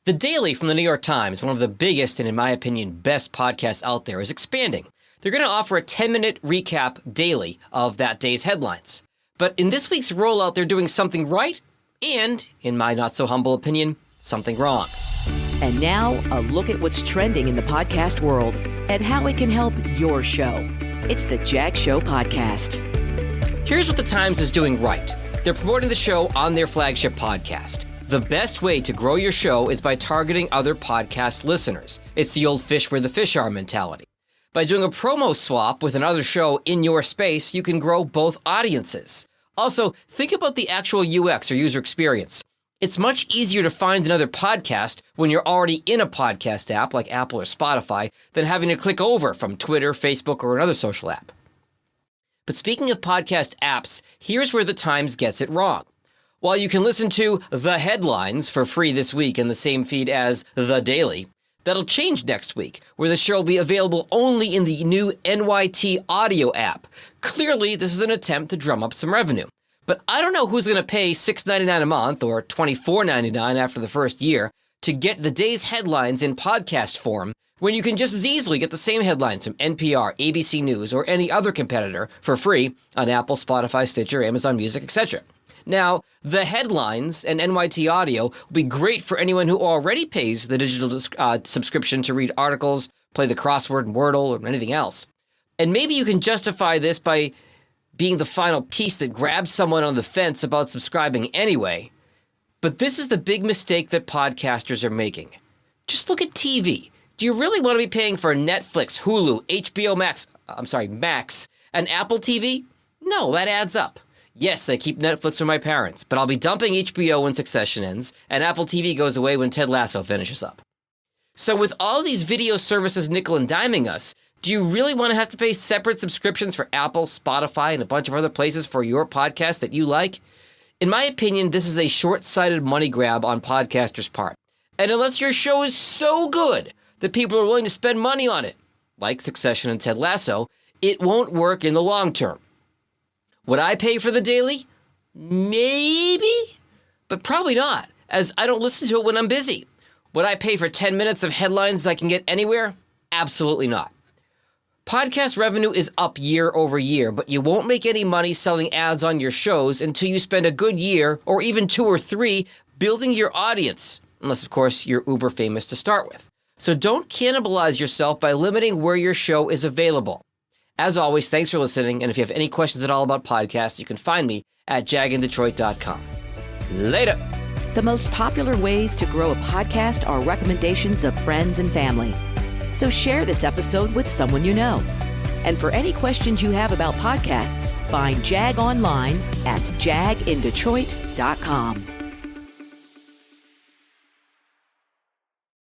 The Daily from the New York Times, one of the biggest and, in my opinion, best podcasts out there, is expanding. They're going to offer a 10-minute recap daily of that day's headlines. But in this week's rollout, they're doing something right and, in my not-so-humble opinion, something wrong. And now, a look at what's trending in the podcast world and how it can help your show. It's the Jag Show Podcast. Here's what the Times is doing right. They're promoting the show on their flagship podcast. The best way to grow your show is by targeting other podcast listeners. It's the old fish where the fish are mentality. By doing a promo swap with another show in your space, you can grow both audiences. Also, think about the actual UX or user experience. It's much easier to find another podcast when you're already in a podcast app like Apple or Spotify than having to click over from Twitter, Facebook, or another social app. But speaking of podcast apps, here's where the Times gets it wrong. While you can listen to The Headlines for free this week in the same feed as The Daily, that'll change next week, where the show will be available only in the new NYT Audio app. Clearly, this is an attempt to drum up some revenue. But I don't know who's going to pay $6.99 a month or $24.99 after the first year to get the day's headlines in podcast form when you can just as easily get the same headlines from NPR, ABC News, or any other competitor for free on Apple, Spotify, Stitcher, Amazon Music, etc. Now, The Headlines and NYT Audio will be great for anyone who already pays the digital subscription to read articles, play the crossword and Wordle, or anything else. And maybe you can justify this by being the final piece that grabs someone on the fence about subscribing anyway. But this is the big mistake that podcasters are making. Just look at TV. Do you really want to be paying for Netflix, Hulu, HBO Max, Max, and Apple TV? No, that adds up. Yes, I keep Netflix for my parents, but I'll be dumping HBO when Succession ends, and Apple TV goes away when Ted Lasso finishes up. So with all these video services nickel and diming us, do you really want to have to pay separate subscriptions for Apple, Spotify, and a bunch of other places for your podcast that you like? In my opinion, this is a short-sighted money grab on podcasters' part. And unless your show is so good that people are willing to spend money on it, like Succession and Ted Lasso, it won't work in the long term. Would I pay for The Daily? Maybe, but probably not, as I don't listen to it when I'm busy. Would I pay for 10 minutes of headlines I can get anywhere? Absolutely not. Podcast revenue is up year over year, but you won't make any money selling ads on your shows until you spend a good year, or even 2 or 3, building your audience, unless, of course, you're uber famous to start with. So don't cannibalize yourself by limiting where your show is available. As always, thanks for listening, and if you have any questions at all about podcasts, you can find me at jagindetroit.com. Later! The most popular ways to grow a podcast are recommendations of friends and family. So share this episode with someone you know. And for any questions you have about podcasts, find Jag online at jagindetroit.com.